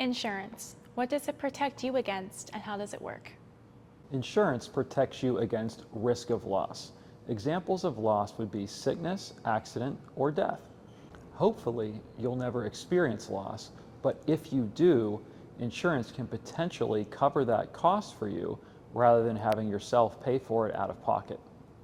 Insurance. What does it protect you against and how does it work? Insurance protects you against risk of loss. Examples of loss would be sickness, accident, or death. Hopefully, you'll never experience loss, but if you do, insurance can potentially cover that cost for you rather than having yourself pay for it out of pocket.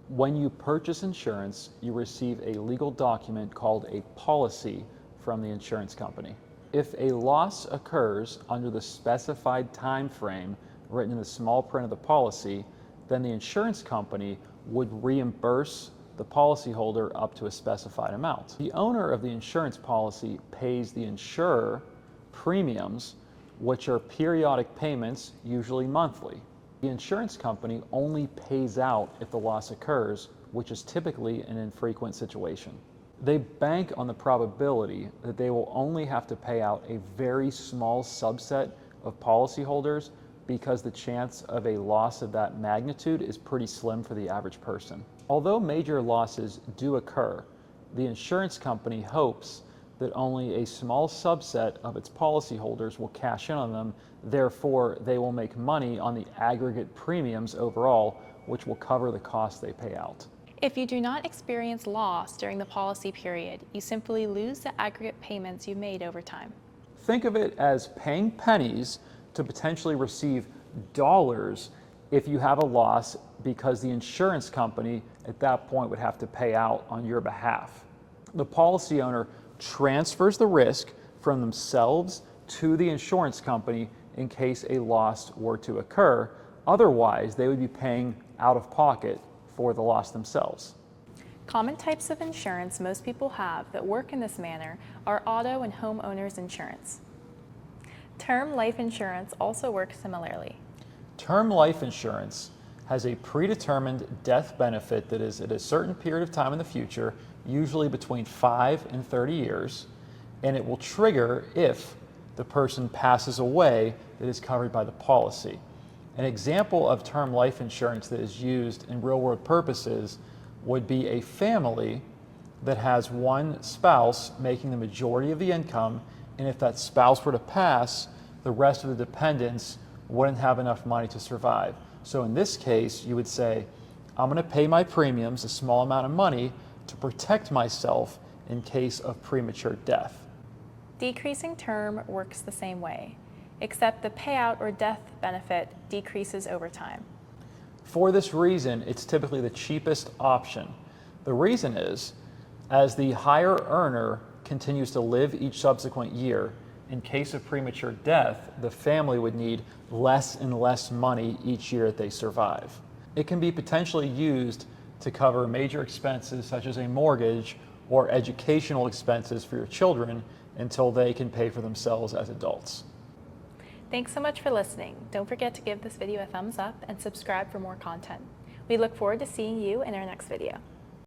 When you purchase insurance, you receive a legal document called a policy from the insurance company. If a loss occurs under the specified time frame written in the small print of the policy, then the insurance company would reimburse the policyholder up to a specified amount. The owner of the insurance policy pays the insurer premiums, which are periodic payments, usually monthly. The insurance company only pays out if the loss occurs, which is typically an infrequent situation. They bank on the probability that they will only have to pay out a very small subset of policyholders because the chance of a loss of that magnitude is pretty slim for the average person. Although major losses do occur, the insurance company hopes that only a small subset of its policyholders will cash in on them. Therefore, they will make money on the aggregate premiums overall, which will cover the costs they pay out. If you do not experience loss during the policy period, you simply lose the aggregate payments you made over time. Think of it as paying pennies to potentially receive dollars if you have a loss, because the insurance company at that point would have to pay out on your behalf. The policy owner transfers the risk from themselves to the insurance company in case a loss were to occur. Otherwise, they would be paying out of pocket for the loss themselves. Common types of insurance most people have that work in this manner are auto and homeowners insurance. Term life insurance also works similarly. Term life insurance has a predetermined death benefit that is at a certain period of time in the future, usually between 5 and 30 years, and it will trigger if the person passes away that is covered by the policy. An example of term life insurance that is used in real-world purposes would be a family that has one spouse making the majority of the income, and if that spouse were to pass, the rest of the dependents wouldn't have enough money to survive. So in this case, you would say, I'm going to pay my premiums, a small amount of money, to protect myself in case of premature death. Decreasing term works the same way, except the payout or death benefit decreases over time. For this reason, it's typically the cheapest option. The reason is, as the higher earner continues to live each subsequent year, in case of premature death, the family would need less and less money each year that they survive. It can be potentially used to cover major expenses such as a mortgage or educational expenses for your children until they can pay for themselves as adults. Thanks so much for listening. Don't forget to give this video a thumbs up and subscribe for more content. We look forward to seeing you in our next video.